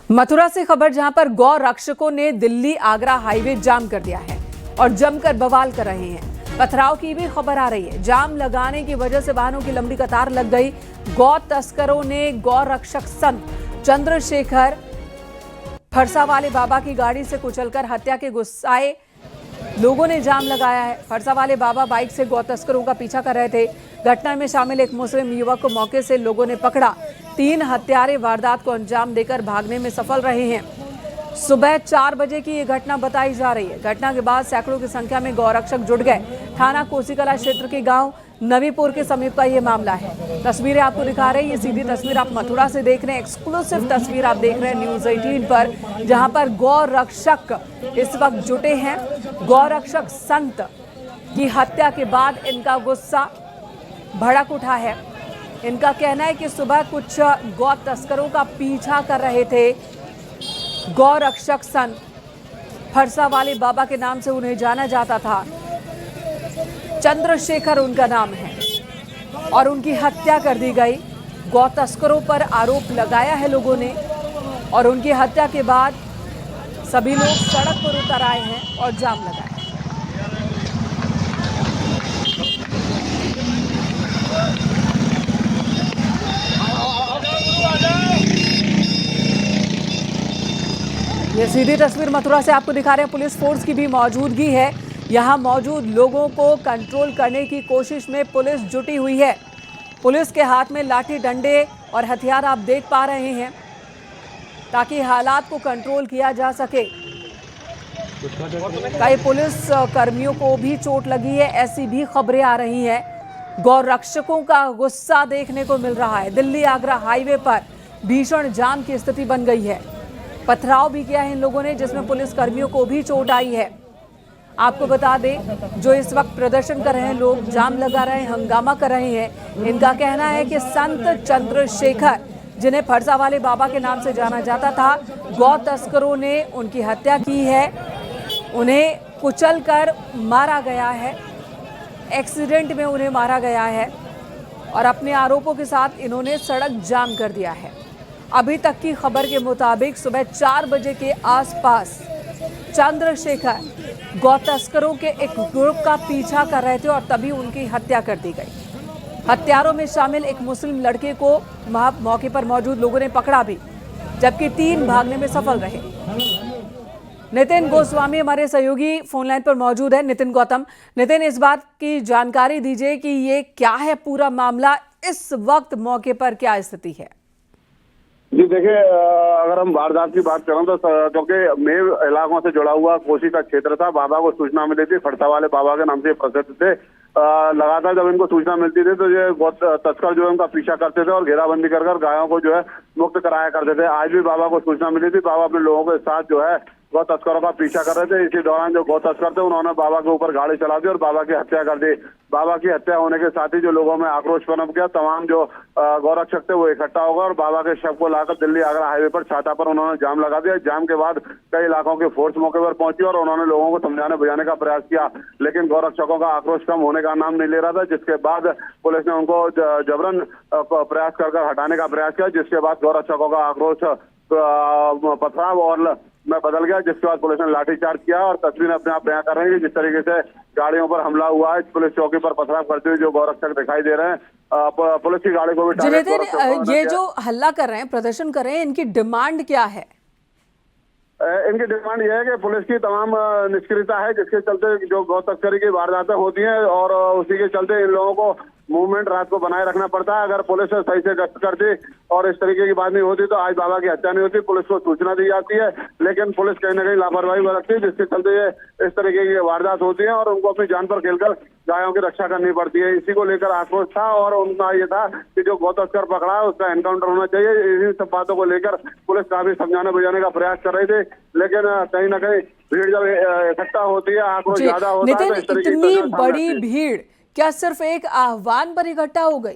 मथुरा से खबर जहां पर गौ रक्षकों ने दिल्ली आगरा हाईवे जाम कर दिया है और जमकर बवाल कर रहे हैं। पथराव की भी खबर आ रही है। जाम लगाने की वजह से वाहनों की लंबी कतार लग गई। गौ तस्करों ने गौ रक्षक संत चंद्रशेखर फरसा वाले बाबा की गाड़ी से कुचलकर हत्या के गुस्साए लोगों ने जाम लगाया है। फरसा वाले बाबा बाइक से गौ तस्करों का पीछा कर रहे थे। घटना में शामिल एक मुस्लिम युवक को मौके से लोगों ने पकड़ा। 3 हत्यारे वारदात को अंजाम देकर भागने में सफल रहे हैं। सुबह 4 बजे की ये घटना बताई जा रही है। घटना के बाद सैकड़ों की संख्या में गौरक्षक जुट गए। थाना कोसीकला क्षेत्र के गांव नवीपुर के समीप का ये मामला है। तस्वीरें आपको दिखा रहे हैं। ये सीधी तस्वीर आप मथुरा से देख रहे हैं। एक्सक्लूसिव तस्वीर आप देख रहे हैं न्यूज़ 18 पर, जहां पर गौरक्षक इस वक्त जुटे हैं। गौरक्षक संत की हत्या के बाद इनका गुस्सा भड़क उठा है। इनका कहना है कि सुबह कुछ गौ तस्करों का पीछा कर रहे थे। गौ रक्षक संत फरसा वाले बाबा के नाम से उन्हें जाना जाता था। चंद्रशेखर उनका नाम है और उनकी हत्या कर दी गई। गौ तस्करों पर आरोप लगाया है लोगों ने और उनकी हत्या के बाद सभी लोग सड़क पर उतर आए हैं और जाम लगाए। ये सीधी तस्वीर मथुरा से आपको दिखा रहे हैं। पुलिस फोर्स की भी मौजूदगी है। यहां मौजूद लोगों को कंट्रोल करने की कोशिश में पुलिस जुटी हुई है। पुलिस के हाथ में लाठी डंडे और हथियार आप देख पा रहे हैं ताकि हालात को कंट्रोल किया जा सके। कई पुलिस कर्मियों को भी चोट लगी है, ऐसी भी खबरें आ रही हैं। गौ रक्षकों का गुस्सा देखने को मिल रहा है। दिल्ली आगरा हाईवे पर भीषण जाम की स्थिति बन गई है। पथराव भी किया है इन लोगों ने, जिसमें पुलिस कर्मियों को भी चोट आई है। आपको बता दें, जो इस वक्त प्रदर्शन कर रहे हैं लोग, जाम लगा रहे हैं, हंगामा कर रहे हैं, इनका कहना है कि संत चंद्रशेखर, जिन्हें फरसा वाले बाबा के नाम से जाना जाता था, गौ तस्करों ने उनकी हत्या की है। उन्हें कुचलकर मारा गया है। एक्सीडेंट में उन्हें मारा गया है और अपने आरोपों के साथ इन्होंने सड़क जाम कर दिया है। अभी तक की खबर के मुताबिक सुबह 4 बजे के आसपास चंद्रशेखर गौ तस्करों के एक ग्रुप का पीछा कर रहे थे और तभी उनकी हत्या कर दी गई। हत्यारों में शामिल एक मुस्लिम लड़के को मौके पर मौजूद लोगों ने पकड़ा भी, जबकि 3 भागने में सफल रहे। नितिन गोस्वामी हमारे सहयोगी फोन लाइन पर मौजूद है। नितिन गौतम, नितिन, इस बात की जानकारी दीजिए कि ये क्या है पूरा मामला, इस वक्त मौके पर क्या स्थिति है? जी देखिए, अगर हम वारदात की बात करें तो क्योंकि मेव इलाकों से जुड़ा हुआ कोसी का क्षेत्र था, बाबा को सूचना मिली थी। फरसा वाले बाबा के नाम से प्रसिद्ध थे। लगातार जब इनको सूचना मिलती थी तो ये बहुत तस्कर जो है उनका पीछा करते थे और घेराबंदी कर गायों को जो है मुक्त कराया करते थे। आज भी बाबा को सूचना मिली थी। बाबा अपने लोगों के साथ जो है गौ तस्करों का पीछा कर रहे थे। इसी दौरान जो गौ तस्कर थे उन्होंने बाबा के ऊपर गाड़ी चला दी और बाबा की हत्या कर दी। बाबा की हत्या होने के साथ ही जो लोगों में आक्रोश पनप गया। तमाम जो गौरक्षक थे वो इकट्ठा हो गए और बाबा के शव को लाकर दिल्ली आगरा हाईवे पर छाता पर उन्होंने जाम लगा दिया। जाम के बाद कई इलाकों की फोर्स मौके पर पहुंची और उन्होंने लोगों को समझाने बुझाने का प्रयास किया, लेकिन गौरक्षकों का आक्रोश कम होने का नाम नहीं ले रहा था। जिसके बाद पुलिस ने उनको जबरन प्रयास कर हटाने का प्रयास किया, जिसके बाद गौरक्षकों का आक्रोश पथराव और में बदल गया, जिसके बाद पुलिस ने लाठीचार्ज किया। और तस्वीरें अपने आप बयां कर रहे हैं कि जिस तरीके से गाड़ियों पर हमला हुआ है, पुलिस चौकी पर पथराव करते हुए जो गौरक्षक दिखाई दे रहे हैं। पुलिस की गाड़ी को भी ये जो हल्ला कर रहे हैं, प्रदर्शन कर रहे हैं, इनकी डिमांड क्या है? इनकी डिमांड यह है कि पुलिस की तमाम निष्क्रियता है, जिसके चलते जो गौ तस्करी की वारदातें होती हैं और उसी के चलते इन लोगों को मूवमेंट रात को बनाए रखना पड़ता है। अगर पुलिस सही से गश्त करती और इस तरीके की बात नहीं होती तो आज बाबा की हत्या नहीं होती। पुलिस को सूचना दी जाती है, लेकिन पुलिस कहीं ना कहीं लापरवाही बरतती है, जिसके चलते ये इस तरीके की वारदात होती है और उनको अपनी जान पर खेलकर गायों की रक्षा करनी पड़ती है। इसी को लेकर आक्रोश था और उनका ये था कि जो गौ तस्कर पकड़ा है उसका एनकाउंटर होना चाहिए। इन्हीं सब बातों को लेकर पुलिस काफी समझाने बुझाने का प्रयास कर रही थी, लेकिन कहीं ना कहीं भीड़ जब इकट्ठा होती है, आक्रोश ज्यादा होता है। तो इतनी बड़ी भीड़ क्या सिर्फ एक आह्वान पर इकट्ठा हो गई?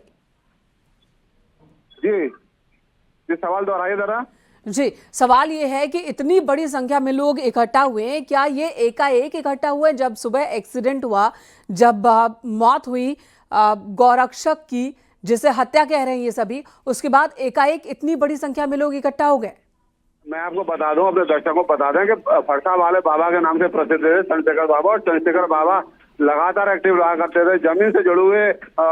जी सवाल दोहराइए जरा। जी, सवाल ये है कि इतनी बड़ी संख्या में लोग इकट्ठा हुए हैं, क्या ये एकाएक इकट्ठा हुए? जब सुबह एक्सीडेंट हुआ, जब मौत हुई गौरक्षक की, जिसे हत्या कह रहे हैं ये सभी, उसके बाद एकाएक इतनी बड़ी संख्या में लोग इकट्ठा हो गए? मैं आपको बता दूं, अपने दर्शकों को बता दें कि फरसा वाले बाबा के नाम से प्रसिद्ध है चंद्रशेखर बाबा। और चंद्रशेखर बाबा लगातार एक्टिव रहा करते थे, जमीन से जुड़े हुए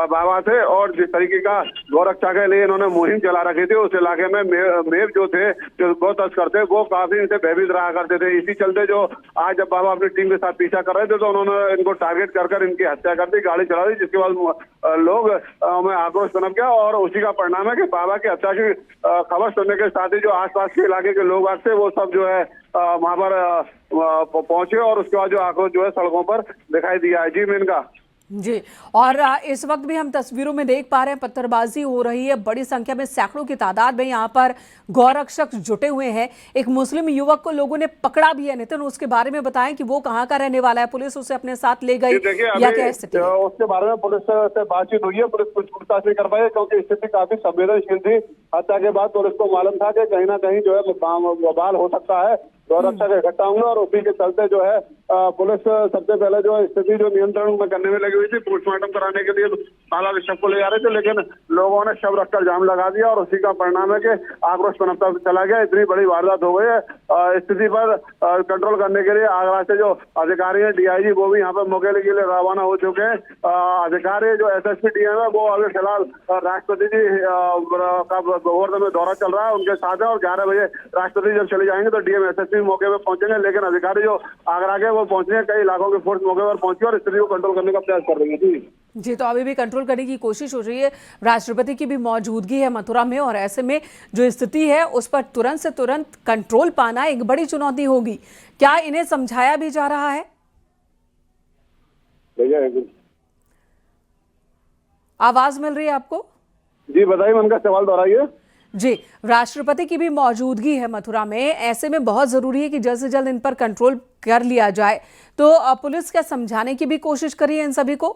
बाबा थे। और जिस तरीके का गौरक्षा के लिए इन्होंने मुहिम चला रखी थी, उस इलाके में मेव जो थे, जो गौ तस्कर थे, वो काफी इनसे भयभीत रहा करते थे। इसी चलते जो आज जब बाबा अपनी टीम के साथ पीछा कर रहे थे, तो उन्होंने इनको टारगेट कर इनकी हत्या कर दी, गाड़ी चला दी, जिसके बाद लोग में आक्रोश पनप गया। और उसी का परिणाम है कि बाबा की हत्या की खबर सुनने के साथ ही जो आसपास के इलाके के लोग थे, वो सब जो है वहां पर पहुंचे। और उसके बाद जो आक्रोश जो है सड़कों पर दिखाई दिया है। जी मेनका जी, और इस वक्त भी हम तस्वीरों में देख पा रहे हैं पत्थरबाजी हो रही है, बड़ी संख्या में, सैकड़ों की तादाद में यहाँ पर गौरक्षक जुटे हुए हैं। एक मुस्लिम युवक को लोगों ने पकड़ा भी है। नितिन, उसके बारे में बताएं कि वो कहाँ का रहने वाला है, पुलिस उसे अपने साथ ले गई या क्या स्थिति है? उसके बारे में पुलिस से बातचीत हुई है, पुलिस कुछ पूछताछ नहीं कर पाई है, क्योंकि स्थिति काफी संवेदनशील थी। हत्या के बाद पुलिस को मालूम था कि कहीं ना कहीं जो है बवाल हो सकता है, गौरक्षक इकट्ठा होंगे। और उसी के चलते जो है पुलिस सबसे पहले जो स्थिति जो नियंत्रण में करने में लगी हुई थी, पोस्टमार्टम कराने के लिए बाबा के शव को ले जा रहे थे, लेकिन लोगों ने शव रखकर जाम लगा दिया। और उसी का परिणाम है कि आक्रोश पनपता चला गया। इतनी बड़ी वारदात हो गई है। स्थिति पर कंट्रोल करने के लिए आगरा से जो अधिकारी है, डीआईजी, वो भी यहाँ पर मौके के लिए रवाना हो चुके हैं। अधिकारी जो एसएसपी डीएम है, वो अभी फिलहाल राष्ट्रपति जी का गोवर्धन में दौरा चल रहा है, उनके साथ है। और 11 बजे राष्ट्रपति जब चले जाएंगे तो डीएम एसएसपी मौके पर पहुंचेंगे, लेकिन अधिकारी जो आगरा के वो पहुंचे हैं, कई इलाकों की फोर्स मौके पर पहुंची और स्थिति को कंट्रोल करने का प्रयास कर रही है। जी, तो अभी भी कंट्रोल करने की कोशिश हो रही है। राष्ट्रपति की भी मौजूदगी है मथुरा में, और ऐसे में जो स्थिति है उस पर तुरंत से तुरंत कंट्रोल पाना एक बड़ी चुनौती होगी। क्या इन्हें समझाया भी जा रहा है? आवाज मिल रही है आपको? जी बताइए, मन का सवाल दोहराइए। जी, राष्ट्रपति की भी मौजूदगी है मथुरा में, ऐसे में बहुत जरूरी है कि जल्द से जल्द इन पर कंट्रोल कर लिया जाए। तो पुलिस क्या समझाने की भी कोशिश करी है इन सभी को?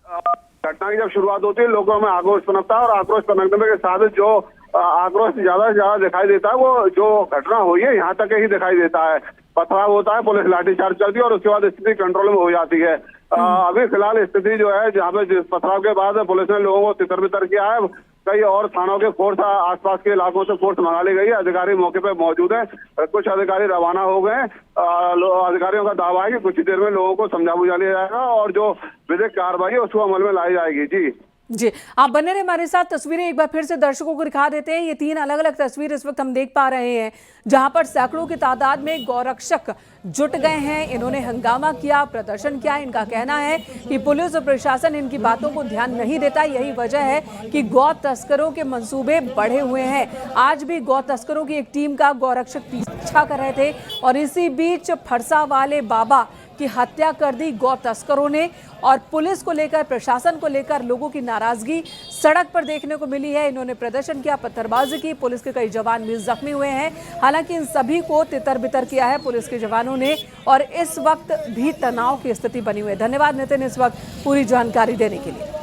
घटना की जब शुरुआत होती है, लोगों में आक्रोश पनपता है, और आक्रोश पनपने के साथ जो आक्रोश ज्यादा से ज्यादा दिखाई देता है, वो जो घटना हुई है यहाँ तक ही दिखाई देता है। पथराव होता है, पुलिस लाठीचार्ज करती है, और उसके बाद स्थिति कंट्रोल में हो जाती है। अभी फिलहाल स्थिति जो है, जहाँ पे पथराव के बाद पुलिस ने लोगों को तितर बितर किया है। कई और थानों के फोर्स, आसपास के इलाकों से फोर्स मंगा ली गई है। अधिकारी मौके पे मौजूद है, कुछ अधिकारी रवाना हो गए। अधिकारियों का दावा है कि कुछ ही देर में लोगों को समझा बुझा लिया जाएगा, और जो विधिक कार्रवाई है उसको अमल में लाई जाएगी। जी, आप बने रहे हमारे साथ। तस्वीरें एक बार फिर से दर्शकों को दिखा देते हैं। ये 3 अलग अलग तस्वीर इस वक्त हम देख पा रहे हैं, जहां पर सैकड़ों की तादाद में गौरक्षक जुट गए हैं। इन्होंने हंगामा किया, प्रदर्शन किया। इनका कहना है कि पुलिस और प्रशासन इनकी बातों को ध्यान नहीं देता। यही वजह है कि गौ तस्करों के मंसूबे बढ़े हुए हैं। आज भी गौ तस्करों की एक टीम का गौरक्षक पीछा कर रहे थे, और इसी बीच फरसा वाले बाबा की हत्या कर दी गौ तस्करों ने। और पुलिस को लेकर, प्रशासन को लेकर लोगों की नाराजगी सड़क पर देखने को मिली है। इन्होंने प्रदर्शन किया, पत्थरबाजी की। पुलिस के कई जवान भी जख्मी हुए हैं। हालांकि इन सभी को तितर बितर किया है पुलिस के जवानों ने, और इस वक्त भी तनाव की स्थिति बनी हुई है। धन्यवाद नितिन, इस वक्त पूरी जानकारी देने के लिए।